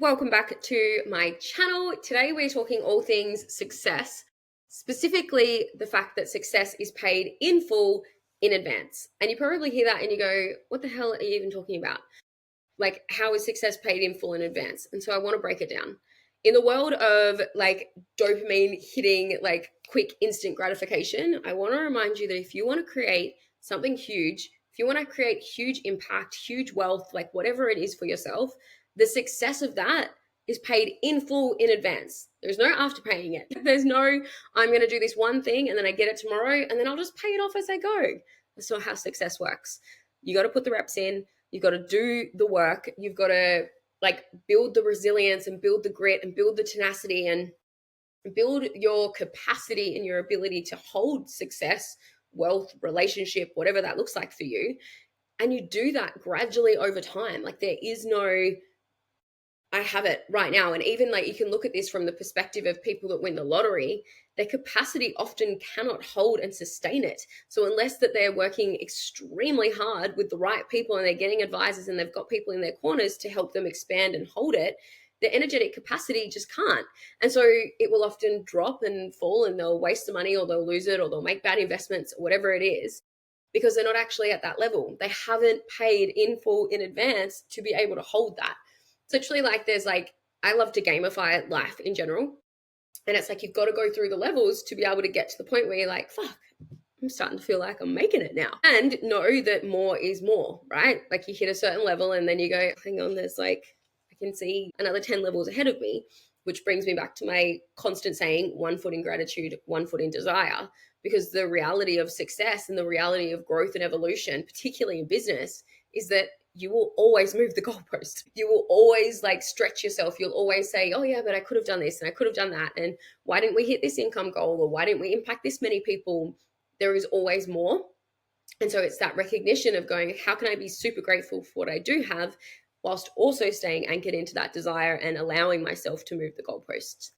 welcome back to my channel. Today we're talking all things success, specifically the fact that success is paid in full in advance. And you probably hear that and you go, what the hell are you even talking about? Like, how is success paid in full in advance? And so I want to break it down. In the world of like dopamine hitting, like quick instant gratification, I want to remind you that if you want to create something huge, if you want to create huge impact, huge wealth, like whatever it is for yourself, the success of that is paid in full in advance. There's no after paying it. There's no, I'm going to do this one thing and then I get it tomorrow and then I'll just pay it off as I go. That's not how success works. You got to put the reps in. You've got to do the work. You've got to like build the resilience and build the grit and build the tenacity and build your capacity and your ability to hold success, wealth, relationship, whatever that looks like for you. And you do that gradually over time. Like there is no, I have it right now. And even like you can look at this from the perspective of people that win the lottery, their capacity often cannot hold and sustain it. So unless that they're working extremely hard with the right people and they're getting advisors and they've got people in their corners to help them expand and hold it, their energetic capacity just can't. And so it will often drop and fall and they'll waste the money or they'll lose it or they'll make bad investments or whatever it is because they're not actually at that level. They haven't paid in full in advance to be able to hold that. So actually like there's like, I love to gamify life in general. And it's like you've got to go through the levels to be able to get to the point where you're like, fuck, I'm starting to feel like I'm making it now. And know that more is more, right? Like you hit a certain level and then you go, hang on, there's like, I can see another 10 levels ahead of me, which brings me back to my constant saying, 1 foot in gratitude, 1 foot in desire. Because the reality of success and the reality of growth and evolution, particularly in business, is that you will always move the goalpost. You will always like stretch yourself. You'll always say, oh yeah, but I could have done this and I could have done that. And why didn't we hit this income goal? Or why didn't we impact this many people? There is always more. And so it's that recognition of going, how can I be super grateful for what I do have whilst also staying anchored into that desire and allowing myself to move the goalposts.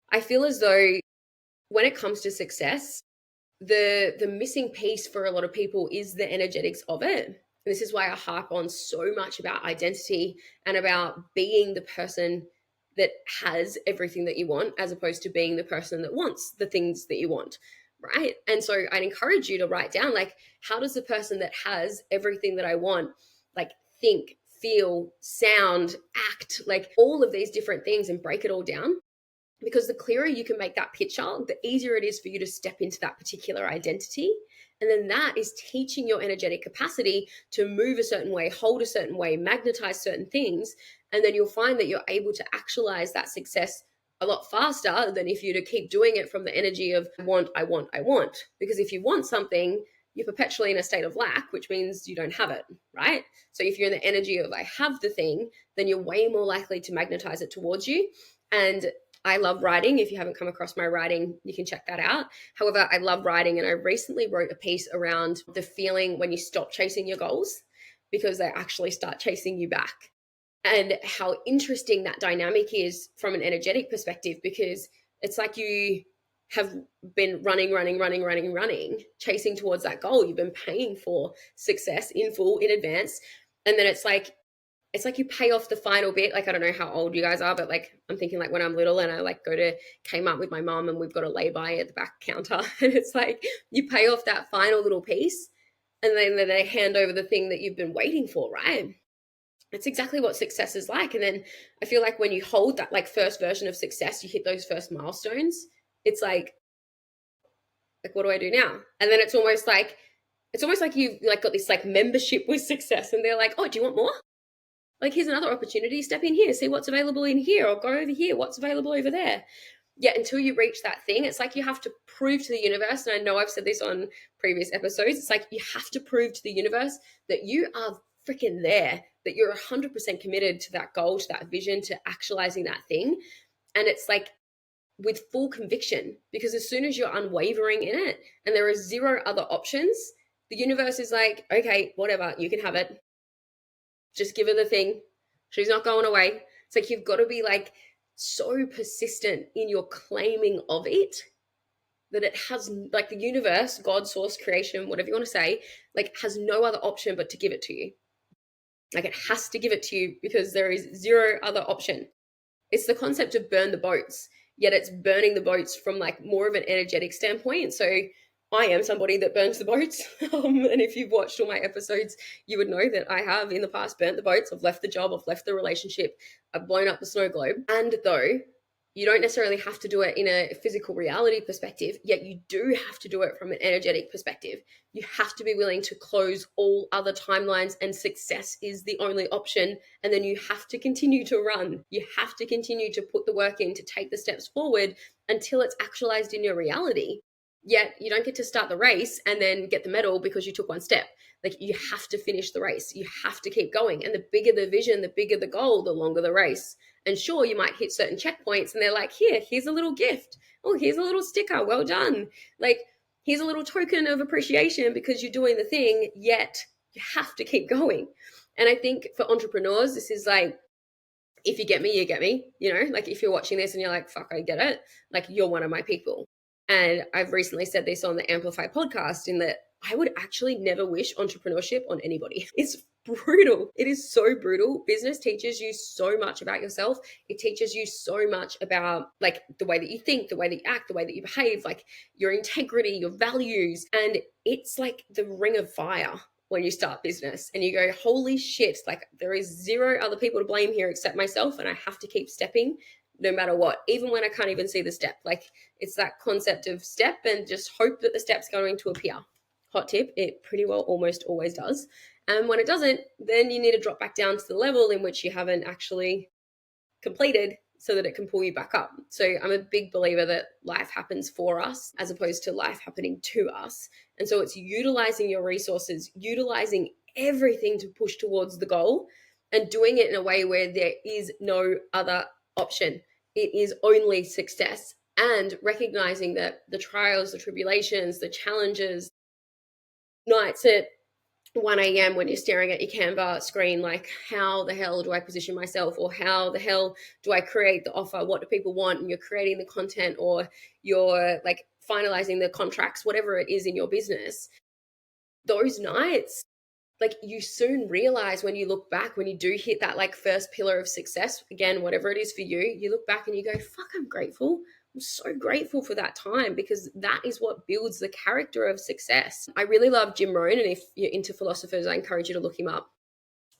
I feel as though when it comes to success, the missing piece for a lot of people is the energetics of it. This is why I harp on so much about identity and about being the person that has everything that you want, as opposed to being the person that wants the things that you want, right? And so I'd encourage you to write down, like, how does the person that has everything that I want, like, think, feel, sound, act, like all of these different things, and break it all down. Because the clearer you can make that picture, the easier it is for you to step into that particular identity. And then that is teaching your energetic capacity to move a certain way, hold a certain way, magnetize certain things. And then you'll find that you're able to actualize that success a lot faster than if you to keep doing it from the energy of I want, I want, I want. Because if you want something, you're perpetually in a state of lack, which means you don't have it, right? So if you're in the energy of I have the thing, then you're way more likely to magnetize it towards you. And I love writing. If you haven't come across my writing, you can check that out. However, I love writing, and I recently wrote a piece around the feeling when you stop chasing your goals because they actually start chasing you back, and how interesting that dynamic is from an energetic perspective, because it's like you have been running, chasing towards that goal. You've been paying for success in full in advance. And then it's like you pay off the final bit. Like, I don't know how old you guys are, but like, I'm thinking like when I'm little and I like go to Kmart with my mom and we've got a lay-by at the back counter. And it's like, you pay off that final little piece and then they hand over the thing that you've been waiting for, right? It's exactly what success is like. And then I feel like when you hold that like first version of success, you hit those first milestones. It's like, what do I do now? And then it's almost like you've like got this like membership with success and they're like, oh, do you want more? Like, here's another opportunity, step in here, see what's available in here, or go over here, what's available over there. Yet until you reach that thing, it's like you have to prove to the universe, and I know I've said this on previous episodes, it's like you have to prove to the universe that you are freaking there, that you're 100% committed to that goal, to that vision, to actualizing that thing. And it's like with full conviction, because as soon as you're unwavering in it and there are zero other options, the universe is like, okay, whatever, you can have it. Just give her the thing. She's not going away. It's like you've got to be like so persistent in your claiming of it that it has, like, the universe, God, source, creation, whatever you want to say, like, has no other option but to give it to you. Like it has to give it to you because there is zero other option. It's the concept of burn the boats, yet it's burning the boats from like more of an energetic standpoint. So I am somebody that burns the boats. And if you've watched all my episodes, you would know that I have in the past burnt the boats. I've left the job, I've left the relationship, I've blown up the snow globe. And though you don't necessarily have to do it in a physical reality perspective, yet you do have to do it from an energetic perspective. You have to be willing to close all other timelines, and success is the only option. And then you have to continue to run. You have to continue to put the work in to take the steps forward until it's actualized in your reality. Yet you don't get to start the race and then get the medal because you took one step. Like you have to finish the race. You have to keep going. And the bigger the vision, the bigger the goal, the longer the race. And sure, you might hit certain checkpoints and they're like, here's a little gift. Oh, here's a little sticker. Well done. Like, here's a little token of appreciation because you're doing the thing, yet you have to keep going. And I think for entrepreneurs, this is like, if you get me, you get me. You know, like if you're watching this and you're like, fuck, I get it. Like you're one of my people. And I've recently said this on the Amplify podcast in that I would actually never wish entrepreneurship on anybody. It's brutal. It is so brutal. Business teaches you so much about yourself. It teaches you so much about like the way that you think, the way that you act, the way that you behave, like your integrity, your values. And it's like the ring of fire when you start business and you go, holy shit, like there is zero other people to blame here except myself. And I have to keep stepping no matter what, even when I can't even see the step. Like it's that concept of step and just hope that the step's going to appear. Hot tip, it pretty well almost always does. And when it doesn't, then you need to drop back down to the level in which you haven't actually completed so that it can pull you back up. So I'm a big believer that life happens for us as opposed to life happening to us. And so it's utilizing your resources, utilizing everything to push towards the goal and doing it in a way where there is no other option. It is only success, and recognizing that the trials, the tribulations, the challenges, nights at 1 a.m. when you're staring at your Canva screen, like how the hell do I position myself, or how the hell do I create the offer? What do people want? And you're creating the content, or you're like finalizing the contracts, whatever it is in your business. Those nights, like you soon realize when you look back, when you do hit that like first pillar of success, again, whatever it is for you, you look back and you go, fuck, I'm grateful. I'm so grateful for that time, because that is what builds the character of success. I really love Jim Rohn, and if you're into philosophers, I encourage you to look him up.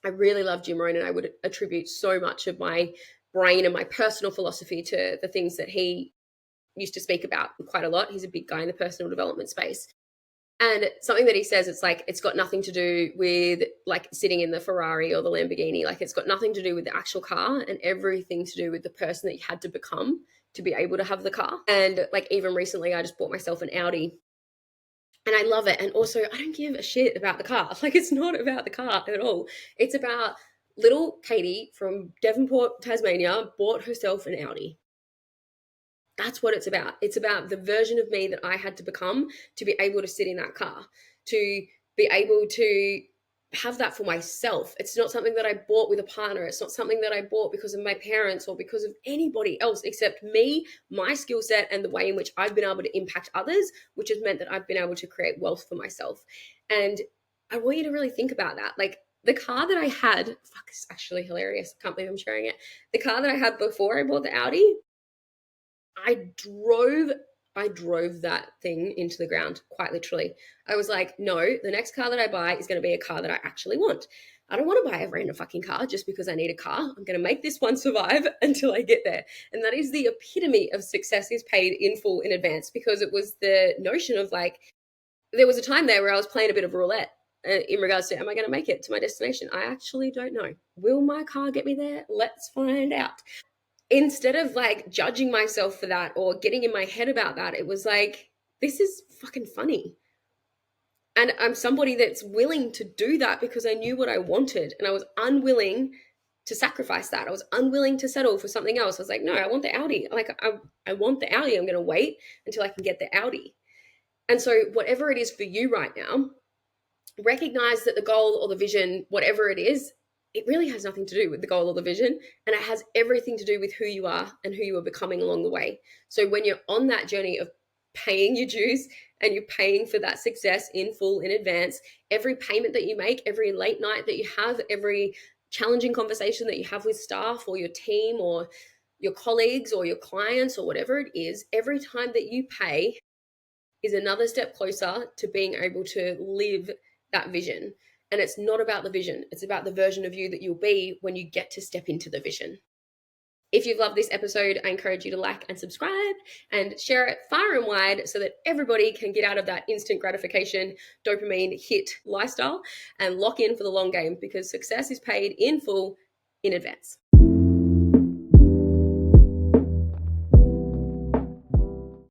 I really love Jim Rohn, and I would attribute so much of my brain and my personal philosophy to the things that he used to speak about quite a lot. He's a big guy in the personal development space. And something that he says, it's like, it's got nothing to do with like sitting in the Ferrari or the Lamborghini. Like it's got nothing to do with the actual car, and everything to do with the person that you had to become to be able to have the car. And like even recently, I just bought myself an Audi, and I love it. And also, I don't give a shit about the car. Like it's not about the car at all. It's about little Katie from Devonport, Tasmania, bought herself an Audi. That's what it's about. It's about the version of me that I had to become to be able to sit in that car, to be able to have that for myself. It's not something that I bought with a partner. It's not something that I bought because of my parents or because of anybody else except me, my skill set, and the way in which I've been able to impact others, which has meant that I've been able to create wealth for myself. And I want you to really think about that. Like the car that I had, fuck, it's actually hilarious. I can't believe I'm sharing it. The car that I had before I bought the Audi, I drove that thing into the ground, quite literally. I was like, no, the next car that I buy is going to be a car that I actually want. I don't want to buy a random fucking car just because I need a car. I'm going to make this one survive until I get there. And that is the epitome of success is paid in full in advance, because it was the notion of like, there was a time there where I was playing a bit of roulette in regards to, am I going to make it to my destination? I actually don't know. Will my car get me there? Let's find out. Instead of like judging myself for that or getting in my head about that, it was like, this is fucking funny. And I'm somebody that's willing to do that because I knew what I wanted, and I was unwilling to sacrifice that. I was unwilling to settle for something else. I was like, no, I want the Audi. Like I want the Audi. I'm going to wait until I can get the Audi. And so whatever it is for you right now, recognize that the goal or the vision, whatever it is, it really has nothing to do with the goal or the vision, and it has everything to do with who you are and who you are becoming along the way. So when you're on that journey of paying your dues and you're paying for that success in full in advance, every payment that you make, every late night that you have, every challenging conversation that you have with staff or your team or your colleagues or your clients or whatever it is, every time that you pay is another step closer to being able to live that vision. And it's not about the vision, it's about the version of you that you'll be when you get to step into the vision. If you've loved this episode, I encourage you to like and subscribe and share it far and wide so that everybody can get out of that instant gratification, dopamine hit lifestyle and lock in for the long game, because success is paid in full in advance.